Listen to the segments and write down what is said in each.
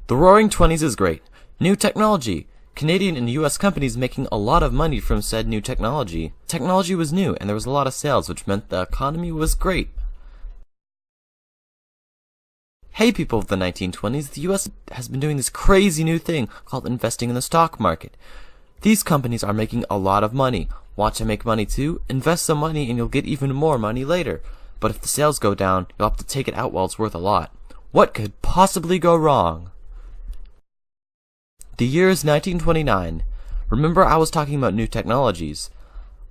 The Roaring Twenties is great. New technology. Canadian and US companies making a lot of money from said new technology. Technology was new and there was a lot of sales, which meant the economy was great. Hey people of the 1920s, the US has been doing this crazy new thing called investing in the stock market. These companies are making a lot of money. Want to make money too? Invest some money and you'll get even more money later. But if the sales go down, you'll have to take it out while it's worth a lot. What could possibly go wrong? The year is 1929. Remember I was talking about new technologies?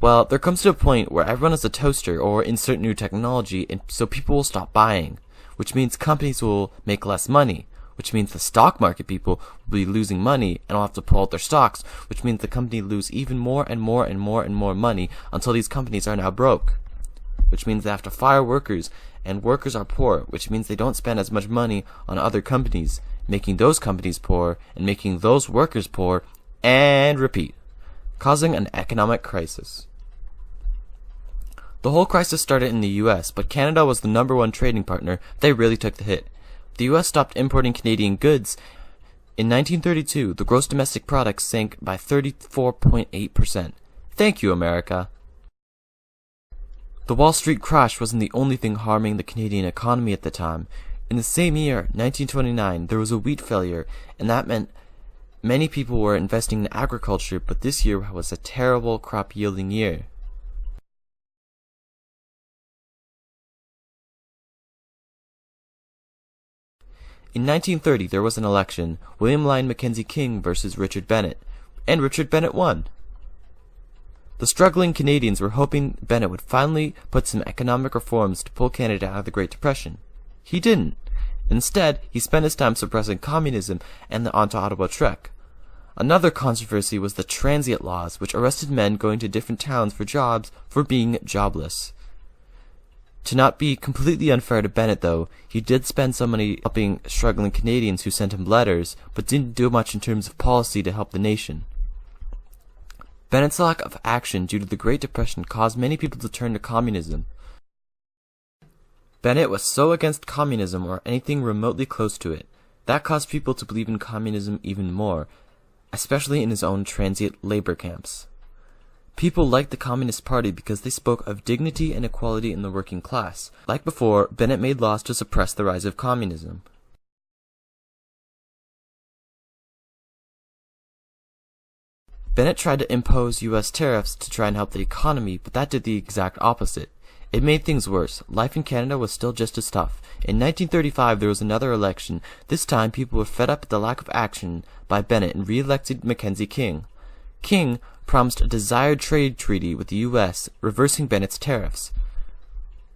Well, there comes to a point where everyone has a toaster or insert new technology, and so people will stop buying, which means companies will make less money, which means the stock market people will be losing money and will have to pull out their stocks, which means the company lose even more and more and more and more money until these companies are now broke, which means they have to fire workers, and workers are poor, which means they don't spend as much money on other companies, making those companies poor and making those workers poor, and repeat, causing an economic crisis. The whole crisis started in the US, but Canada was the #1 trading partner. They really took the hit. The US stopped importing Canadian goods. In 1932, the gross domestic product sank by 34.8%. Thank you, America. The Wall Street crash wasn't the only thing harming the Canadian economy at the time. In the same year, 1929, there was a wheat failure, and that meant many people were investing in agriculture, but this year was a terrible crop-yielding year. In 1930, there was an election, William Lyon Mackenzie King versus Richard Bennett, and Richard Bennett won. The struggling Canadians were hoping Bennett would finally put some economic reforms to pull Canada out of the Great Depression. He didn't. Instead, he spent his time suppressing communism and the Ottawa Trek. Another controversy was the transient laws, which arrested men going to different towns for jobs for being jobless. To not be completely unfair to Bennett, though, he did spend some money helping struggling Canadians who sent him letters, but didn't do much in terms of policy to help the nation. Bennett's lack of action due to the Great Depression caused many people to turn to communism. Bennett was so against communism or anything remotely close to it. That caused people to believe in communism even more, especially in his own transient labor camps. People liked the Communist Party because they spoke of dignity and equality in the working class. Like before, Bennett made laws to suppress the rise of communism. Bennett tried to impose US tariffs to try and help the economy, but that did the exact opposite. It made things worse. Life in Canada was still just as tough. In 1935, there was another election. This time, people were fed up at the lack of action by Bennett and re-elected Mackenzie King. King promised a desired trade treaty with the U.S., reversing Bennett's tariffs.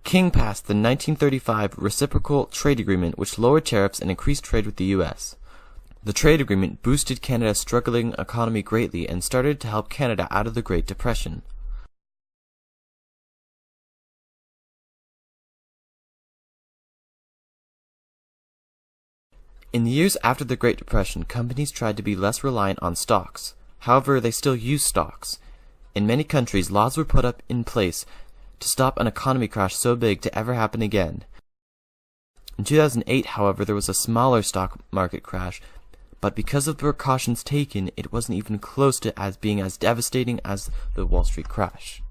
King passed the 1935 Reciprocal Trade Agreement, which lowered tariffs and increased trade with the U.S. The trade agreement boosted Canada's struggling economy greatly and started to help Canada out of the Great Depression. In the years after the Great Depression, companies tried to be less reliant on stocks. However, they still used stocks. In many countries, laws were put up in place to stop an economy crash so big to ever happen again. In 2008, however, there was a smaller stock market crash, but because of the precautions taken, it wasn't even close to being as devastating as the Wall Street crash.